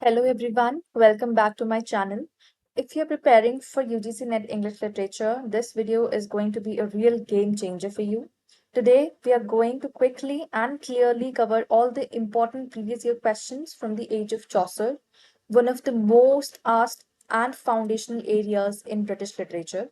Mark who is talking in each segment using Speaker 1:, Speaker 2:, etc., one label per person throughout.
Speaker 1: Hello everyone, welcome back to my channel. If you're preparing for UGC NET English Literature, this video is going to be a real game changer for you. Today, we are going to quickly and clearly cover all the important previous year questions from the age of Chaucer, one of the most asked and foundational areas in British literature.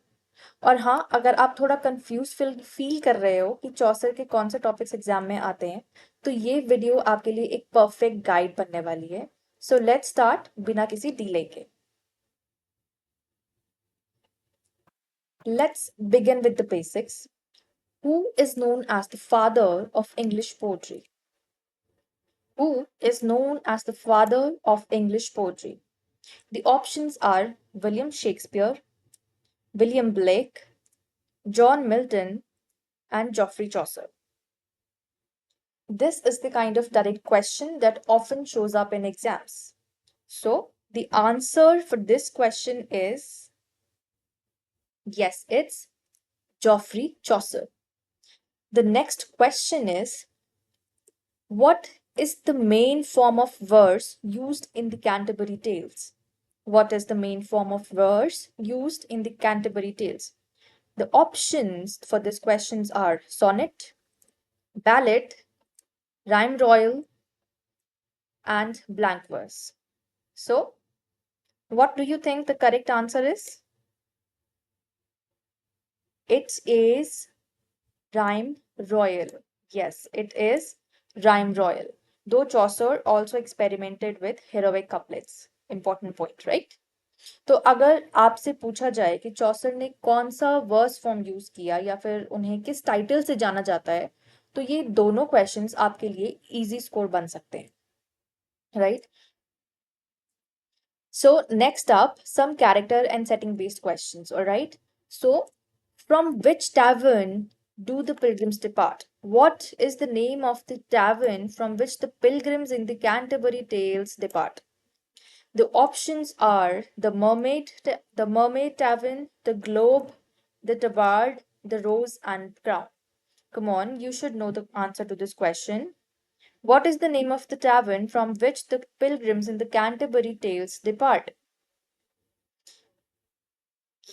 Speaker 1: और हाँ, अगर आप थोड़ा confuse feel कर रहे हो कि चौसर के कौन से टॉपिक्स एग्जाम में आते हैं, तो ये वीडियो आपके लिए एक परफेक्ट गाइड बनने वाली है. सो लेट्स स्टार्ट बिना किसी डिले के. Let's begin with the basics. Who is known as the father of English poetry? Who is known as the father of English poetry? The options are William Shakespeare, William Blake, John Milton, and Geoffrey Chaucer. This is the kind of direct question that often shows up in exams. So, the answer for this question is yes, it's Geoffrey Chaucer. The next question is, what is the main form of verse used in the Canterbury Tales? What is the main form of verse used in the Canterbury Tales? The options for these questions are sonnet, ballad, rhyme royal, and blank verse. So, what do you think the correct answer is? It is rhyme royal. Yes, it is rhyme royal. Though Chaucer also experimented with heroic couplets. Important point, right? तो अगर आपसे पूछा जाए कि चौसर ने कौन सा verse form use किया या फिर उन्हें किस टाइटल से जाना जाता है, तो ये दोनों क्वेश्चंस आपके लिए इजी स्कोर बन सकते हैं, right? So next up, some character and setting based questions, all right? So from which tavern do the pilgrims depart? What is the name of the tavern from which the pilgrims in the Canterbury Tales depart? The options are the Mermaid Tavern, the Globe, the Tabard, the Rose and Crown. Come on, you should know the answer to this question. What is the name of the tavern from which the pilgrims in the Canterbury Tales depart?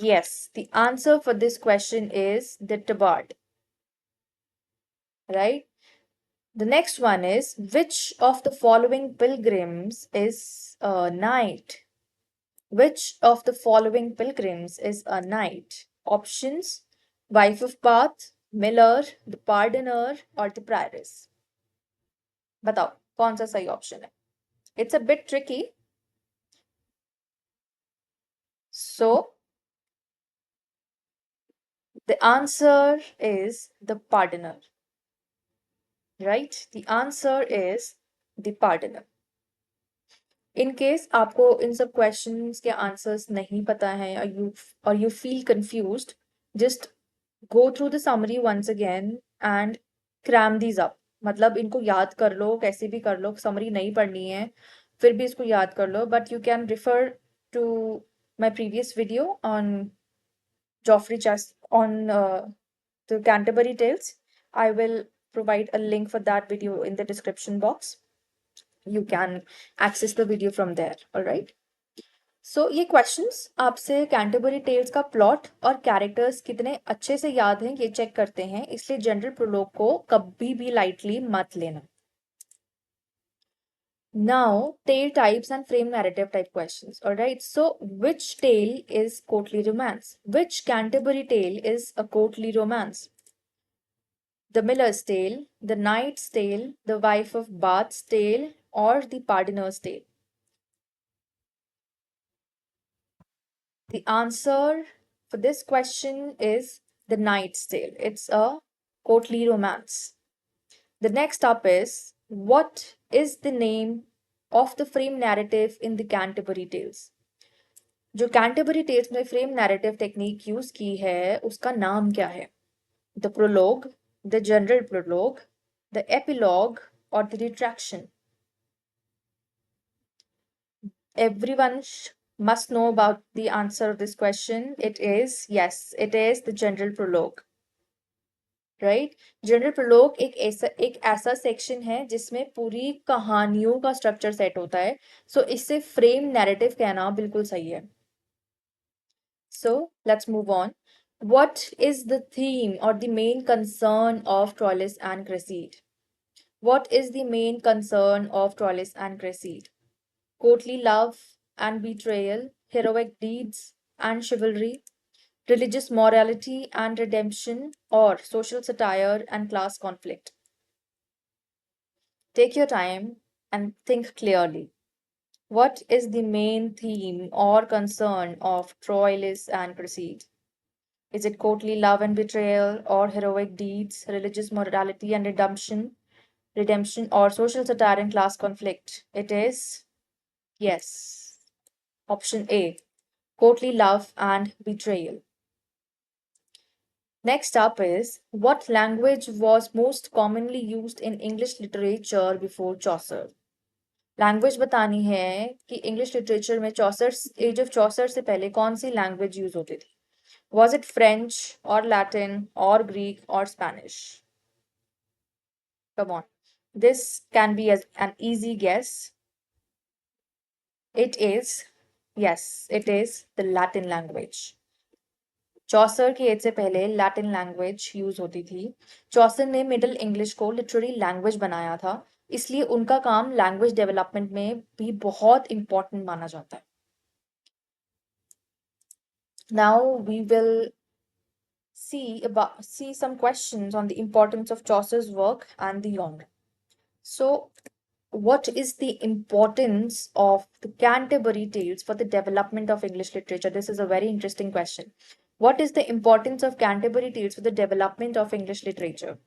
Speaker 1: Yes, the answer for this question is the Tabard, right? The next one is, which of the following pilgrims is a knight? Which of the following pilgrims is a knight? Options: wife of Bath, Miller, the pardoner, or the prioress. बताओ कौन सा सही option है? It's a bit tricky. So the answer is the pardoner. Right? The answer is the pardoner. In case आपको इन सब questions के answers नहीं पता है और you feel confused, just go through the summary once again and cram these up. मतलब इनको याद कर लो, कैसे भी कर लो, समरी नहीं पढ़नी है फिर भी इसको याद कर लो, but you can refer to my previous video on Joffrey Chest on the Canterbury Tales. I will provide a link for that video in the description box. You can access the video from there. All right. So ये questions आपसे Canterbury tales का plot और characters कितने अच्छे से याद हैं ये चेक करते हैं, इसलिए जनरल प्रोलॉग को कभी भी लाइटली मत लेना. Now, tale types and frame narrative type questions. All right. So, which tale is courtly romance? Which Canterbury tale is a courtly romance? The Miller's Tale, the Knight's Tale, the Wife of Bath's Tale, or the Pardoner's Tale? The answer for this question is the Knight's Tale. It's a courtly romance. The next up is, what is the name of the frame narrative in the Canterbury Tales? जो Canterbury Tales में frame narrative technique use की है उसका नाम क्या है? The prologue, the general prologue, the epilogue और the retraction. Everyone must know about the answer of this question. It is, yes, it is the general prologue. Right. General prologue एक ऐसा section है जिसमें पूरी कहानियों का स्ट्रक्चर सेट होता है, सो इससे फ्रेम नैरेटिव कहना बिल्कुल सही है। So let's move on. What is the theme or the main concern of Troilus and Cressida? What is the main concern of Troilus and Cressida? Courtly love and betrayal, heroic deeds and chivalry, religious morality and redemption, or social satire and class conflict? Take your time and think clearly. What is the main theme or concern of Troilus and Cressida? Is it courtly love and betrayal, or heroic deeds, religious morality and redemption, or social satire and class conflict? It is yes. Option A, courtly love and betrayal. Next up is what language was most commonly used in English literature before Chaucer? Language बतानी है कि English literature में चौसर as of चौसर से पहले कौन सी language use होती थी? Was it French or Latin or Greek or Spanish? Come on. This can be an easy guess. It is, yes, it is the Latin language. चौसर की as से पहले Latin language use होती थी। चौसर ने middle English को literary language बनाया था, इसलिए उनका काम लैंग्वेज डेवलपमेंट में भी बहुत इंपॉर्टेंट माना जाता है। Now we will see some questions on the importance of Chaucer's work and the genre. So, what is the importance of the Canterbury Tales for the development of English literature? This is a very interesting question. What is the importance of Canterbury Tales for the development of English literature?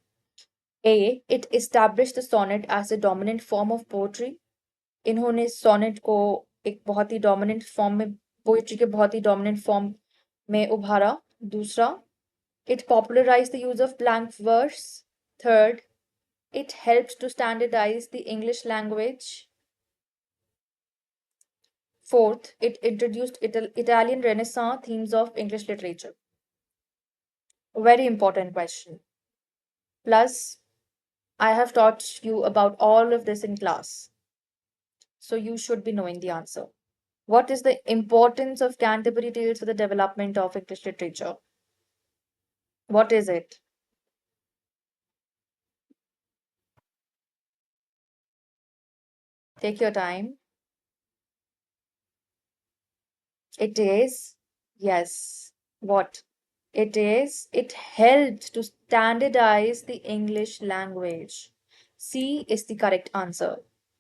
Speaker 1: A. It established the sonnet as a dominant form of poetry. इन्होंने sonnet को एक बहुत ही dominant form में, poetry के बहुत ही dominant form में उभारा। दूसरा, it popularized the use of blank verse. Third, it helped to standardize the English language. Fourth, it introduced Italian Renaissance themes of English literature. Very important question. Plus, I have taught you about all of this in class, so you should be knowing the answer. What is the importance of Canterbury Tales for the development of English literature? What is it? Take your time. It is, yes. What? It helped to standardize the English language. C is the correct answer.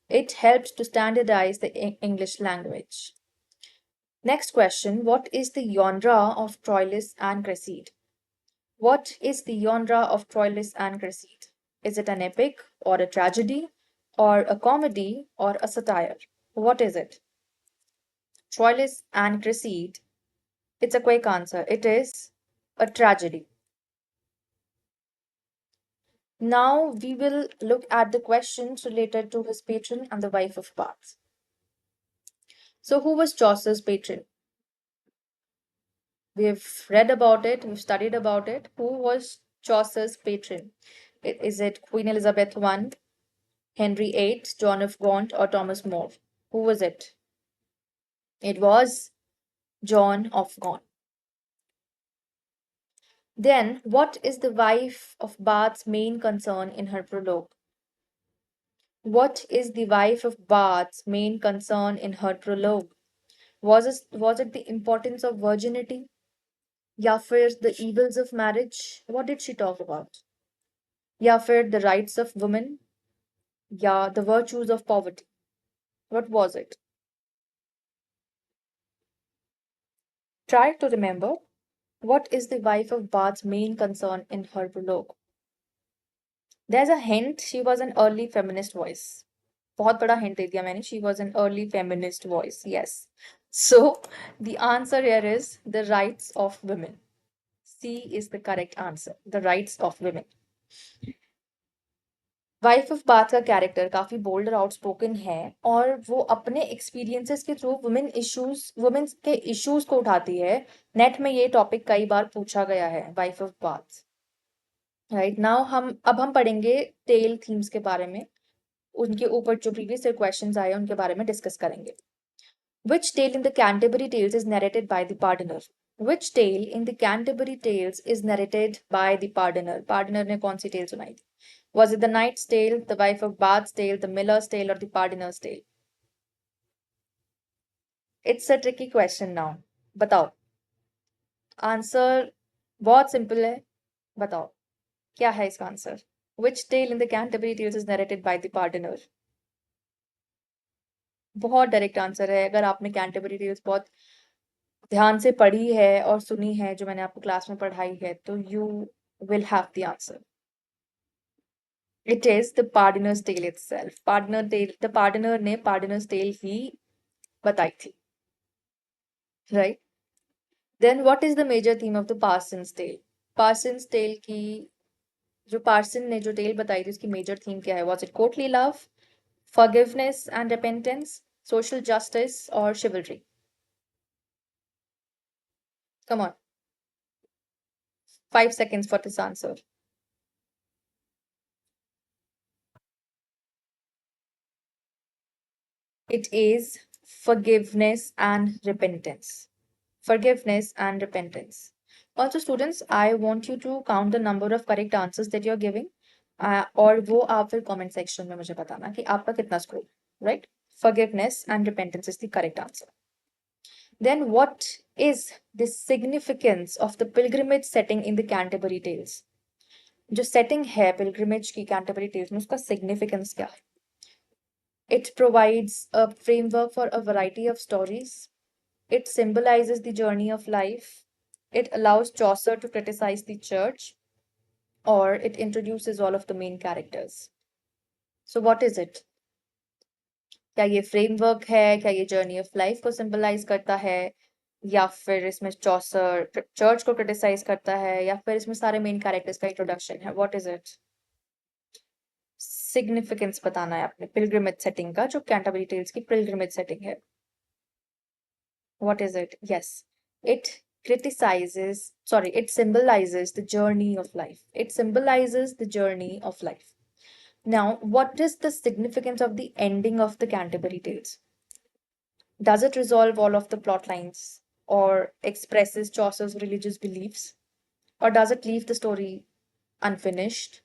Speaker 1: It helped to standardize the English language. Next question, what is the genre of Troilus and Cressida? What is the genre of Troilus and Cressida? Is it an epic or a tragedy or a comedy or a satire? What is it? Troilus and Cressida. It's a quick answer. It is a tragedy. Now we will look at the questions related to his patron and the wife of Bath. So, who was Chaucer's patron? We've read about it, we've studied about it. Who was Chaucer's patron? Is it Queen Elizabeth I, Henry VIII, John of Gaunt, or Thomas More? Who was it? It was John of Gaunt. Then, what is the wife of Bath's main concern in her prologue? What is the wife of Bath's main concern in her prologue? Was it the importance of virginity? या फिर the evils of marriage? What did she talk about? या फिर the rights of women? या the virtues of poverty? What was it? Try to remember. What is the wife of Bath's main concern in her prologue? There's a hint she was an early feminist voice. बहुत बड़ा hint दे दिया मैंने. She was an early feminist voice. Yes. So the answer here is the rights of women. C is the correct answer. The rights of women. Wife of bath का character काफी bold और outspoken है और वो अपने experiences के through women's के issues को उठाती है। नेट में ये टॉपिक कई बार पूछा गया है, wife of bath. Right now हम पढ़ेंगे टेल थीम्स के बारे में, उनके ऊपर जो प्रीवियस ईयर क्वेश्चंस आए हैं उनके बारे में डिस्कस करेंगे. Which tale in the Canterbury Tales is narrated by the pardoner? Which tale in the Canterbury Tales is narrated by the pardoner? Pardoner ने कौन सी tale सुनाई थी? Was it the Knight's Tale, the Wife of Bath's Tale, the Miller's Tale, or the Pardoner's Tale? It's a tricky question now. बताओ. Answer बहुत simple है. बताओ क्या है इसका answer? Which tale in the Canterbury Tales is narrated by the pardoner? बहुत direct answer है. अगर आपने कैंटरबरी टेल्स बहुत ध्यान से पढ़ी है और सुनी है जो मैंने आपको क्लास में पढ़ाई है तो you will have the answer. It is the pardoner's tale itself. The pardoner ने पार्डनर्स टेल ही बताई थी. Right. Then what is the major theme of the parson's tale? Parson's tale की जो पार्सन ने जो टेल बताई थी उसकी मेजर थीम क्या है? Was it courtly love, forgiveness and repentance, social justice, or chivalry? Come on. 5 seconds for this answer. It is forgiveness and repentance. Forgiveness and repentance. Also, students, I want you to count the number of correct answers that you're giving. और वो आप फिर comment section में मुझे बताना कि आपका कितना score, right? Forgiveness and repentance is the correct answer. Then, what is the significance of the pilgrimage setting in the Canterbury Tales? जो setting है pilgrimage की Canterbury Tales में उसका significance क्या है? It provides a framework for a variety of stories. It symbolizes the journey of life. It allows Chaucer to criticize the church, or it introduces all of the main characters. So, what is it? क्या ये framework है? क्या ये journey of life को symbolize करता है? या फिर इसमें चॉसर चर्च को क्रिटिसाइज करता है? या फिर इसमें सारे मेन कैरेक्टर्स का इंट्रोडक्शन है? What is it? सिग्निफिकेंस बताना है आपने पिलग्रिमेज सेटिंग का, जो कैंटरबरी टेल्स की पिलग्रिमेज सेटिंग है. What is it? Yes. It it symbolizes the journey of life. It symbolizes the journey of life. Now, what is the significance of the ending of the Canterbury Tales? Does it resolve all of the plot lines or expresses Chaucer's religious beliefs? Or does it leave the story unfinished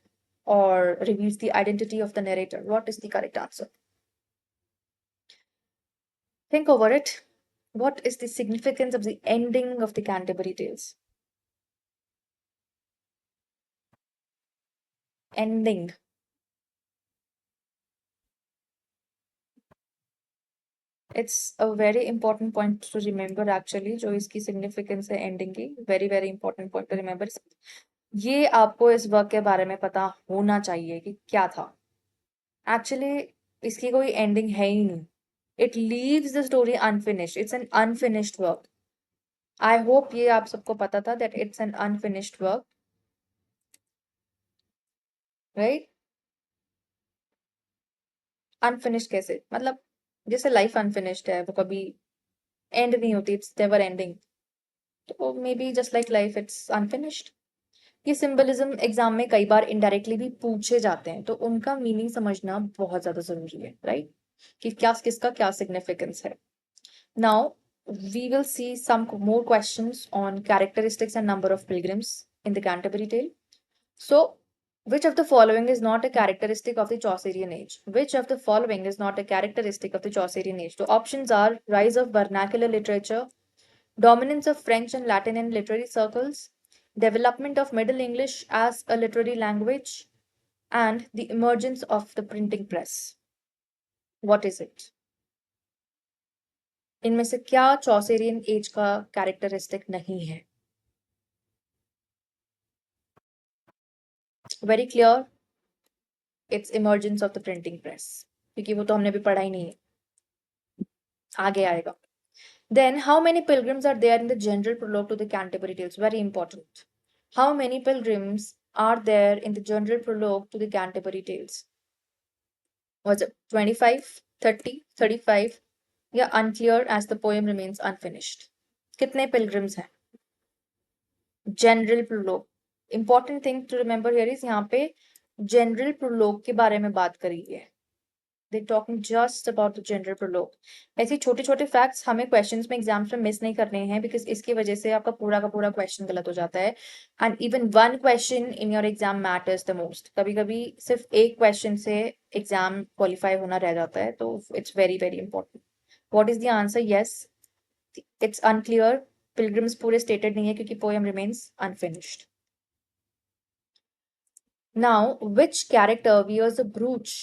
Speaker 1: or reveals the identity of the narrator? What is the correct answer? Think over it. What is the significance of the ending of the Canterbury Tales? Ending. It's a very important point to remember actually, जो इसकी significance है ending की. Very very important point to remember. ये आपको इस work के बारे में पता होना चाहिए कि क्या था. Actually, इसकी कोई ending है ही नहीं. It leaves the story unfinished. It's an unfinished work. I hope ये आप सबको पता था that it's an unfinished work. Right? Unfinished कैसे? मतलब जैसे life unfinished है, वो कभी end नहीं होती. It's never ending. तो maybe just like life, it's unfinished. ये सिंबलिज्म एग्जाम में कई बार इनडायरेक्टली भी पूछे जाते हैं, तो उनका मीनिंग समझना बहुत ज्यादा जरूरी है, राइट? कि क्या किसका क्या सिग्निफिकेंस है. Now we will see some more questions on characteristics and number of pilgrims in the Canterbury tale. So which of the following is not a characteristic of the Chaucerian age? Which of the following is not a characteristic of the Chaucerian age? The options are rise of vernacular literature, dominance of French and Latin in literary circles, development of Middle English as a literary language, and the emergence of the printing press. What is it? इनमें से क्या चौसेरियन as का characteristic नहीं है? Very clear, it's emergence of the printing press, क्योंकि वो तो हमने भी पढ़ा ही नहीं है, आगे आएगा. Then, how many pilgrims are there in the general prologue to the Canterbury Tales? Very important. How many pilgrims are there in the general prologue to the Canterbury Tales? Was it 25, 30, 35? या unclear as the poem remains unfinished? कितने pilgrims हैं? General prologue. Important thing to remember here is यहाँ पे general prologue के बारे में बात करी है। They talking just about the general prologue. ऐसे छोटे छोटे फैक्ट्स हमें क्वेश्चंस में एग्जाम्स में मिस नहीं करने हैं, बिकॉज इसकी वजह से आपका पूरा का पूरा क्वेश्चन गलत हो जाता है। And even one question in your exam matters the most. कभी कभी सिर्फ एक क्वेश्चन से एग्जाम क्वालिफाई होना रह जाता है, तो it's very very important. What is the answer? Yes, it's unclear. Pilgrims पूरे स्टेटेड नहीं है क्योंकि poem remains unfinished. Now, which character wears a brooch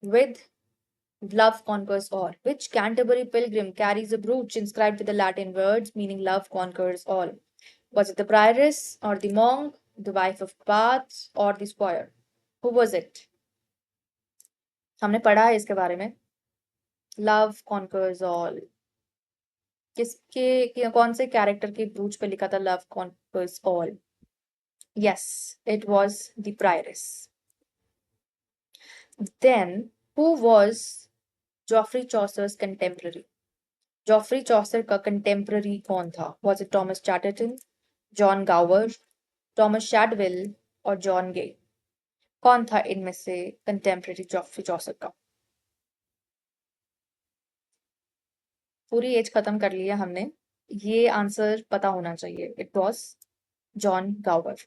Speaker 1: with love conquers all? Which Canterbury pilgrim carries a brooch inscribed with the Latin words meaning love conquers all? Was it the prioress or the monk, the wife of Bath or the squire? Who was it? हमने पढ़ा है इसके बारे में। Love conquers all कौन से character के ब्रूच पे लिखा था love conquers all? Yes, it was the prioress. Then, who was Geoffrey Chaucer's contemporary? Geoffrey Chaucer का contemporary कौन था? Was it Thomas Chatterton, John Gower, Thomas Shadwell और John Gay? कौन था इनमें से contemporary Geoffrey Chaucer का? पूरी एज खत्म कर लिया हमने, ये आंसर पता होना चाहिए। It was John Gower.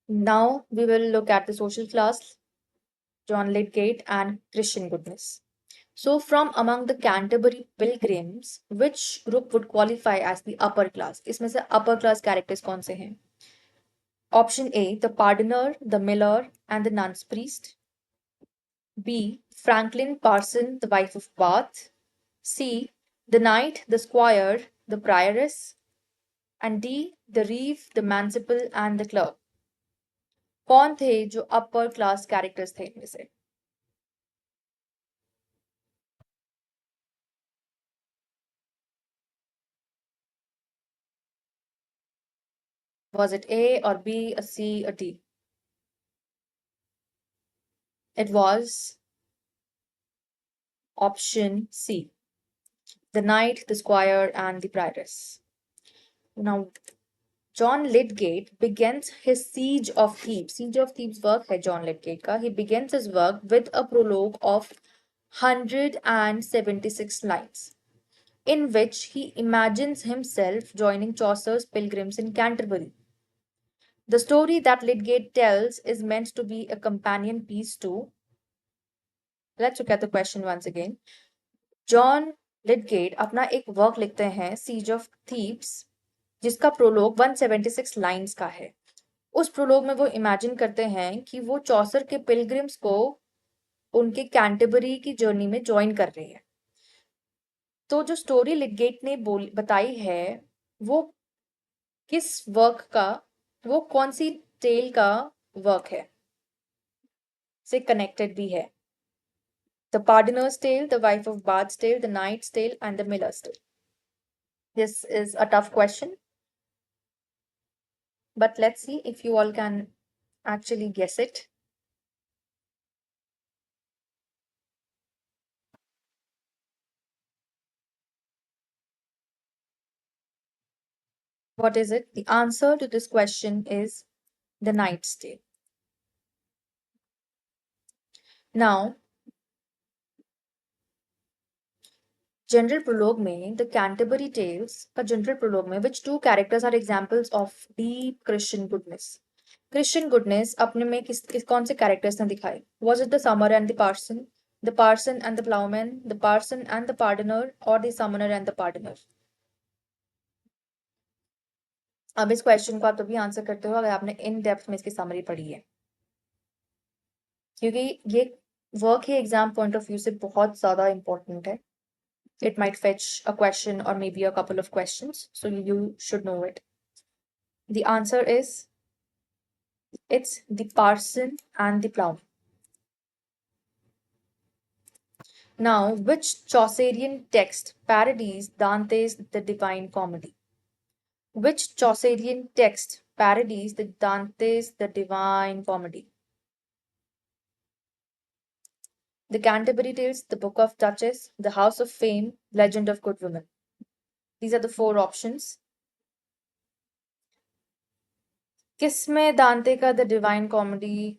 Speaker 1: Now we will look at the social class, John Lydgate and Christian Goodness. So, from among the Canterbury pilgrims, which group would qualify as the upper class? इसमें से upper class characters कौन से हैं? Option A, the pardoner, the miller, and the nun's priest. B, Franklin Parson, the wife of Bath. C, the knight, the squire, the prioress. And D, the reeve, the manciple, and the clerk. कौन थे जो upper class characters थे इनमें से? Was it A or B, a C, or D? It was option C, the knight, the squire, and the prioress. Now, John Lydgate begins his Siege of Thebes. Siege of Thebes work है John Lydgate का. He begins his work with a prologue of 176 lines, in which he imagines himself joining Chaucer's pilgrims in Canterbury. The story that Lydgate tells is meant to be a companion piece to. Let's look at the question once again. John Lydgate अपना एक work लिखते हैं Siege of Thebes, जिसका prologue 176 lines का है। उस prologue में वो इमेजिन करते हैं कि वो चौसर के पिलग्रिम्स को उनके कैंटरबरी की जर्नी में ज्वाइन कर रहे हैं। तो जो स्टोरी लिडगेट ने बताई है वो किस वर्क का, वो कौन सी टेल का वर्क है से कनेक्टेड भी है? The Pardoner's Tale, The Wife of Bath's Tale, The Knight's Tale, and The Miller's Tale. This is a tough question, but let's see if you all can actually guess it. What is it? The answer to this question is The Knight's Tale. Now, general prologue में the Canterbury Tales का general prologue में which two characters are examples of deep Christian goodness? Christian goodness अपने में किस कौन से characters ने दिखाए? Was it the summoner and the parson and the plowman, the parson and the pardoner, or the summoner and the pardoner? अब इस question को आप तभी आंसर करते हो अगर आपने इन डेप्थ में इसकी समरी पढ़ी है, क्योंकि ये work he exam point of view से बहुत ज्यादा इंपॉर्टेंट है. It might fetch a question or maybe a couple of questions, so you should know it. The answer is it's the parson and the plowman. Now, which Chaucerian text parodies Dante's The Divine Comedy? Which Chaucerian text parodies Dante's The Divine Comedy? The Canterbury Tales, The Book of Duchess, The House of Fame, Legend of Good Women. These are the four options. किसमें दांते का the divine comedy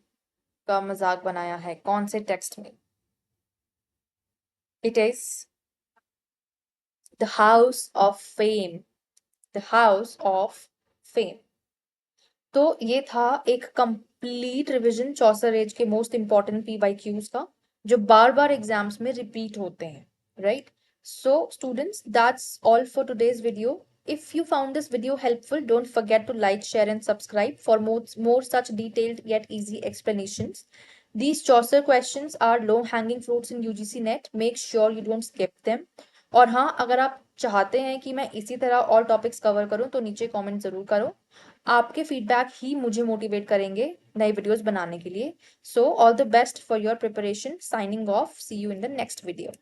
Speaker 1: का मजाक बनाया है, कौन से text में? It is the house of fame, the house of fame. तो ये था एक कंप्लीट रिवीजन चौसर एज के मोस्ट इंपॉर्टेंट पीवाईक्यूज का, जो बार बार एग्जाम्स में रिपीट होते हैं, right? So students, that's all for today's video. If you found this video helpful, don't forget to like, share, and subscribe for more such detailed yet easy explanations. These Chaucer questions are low-hanging fruits in UGC NET. Make sure you don't skip them. और हाँ, अगर आप चाहते हैं कि मैं इसी तरह और टॉपिक्स कवर करूँ तो नीचे कमेंट ज़रूर करो. आपके फीडबैक ही मुझे मोटिवेट करेंगे नए वीडियोस बनाने के लिए. So all the best for your preparation. Signing off. See you in the next video.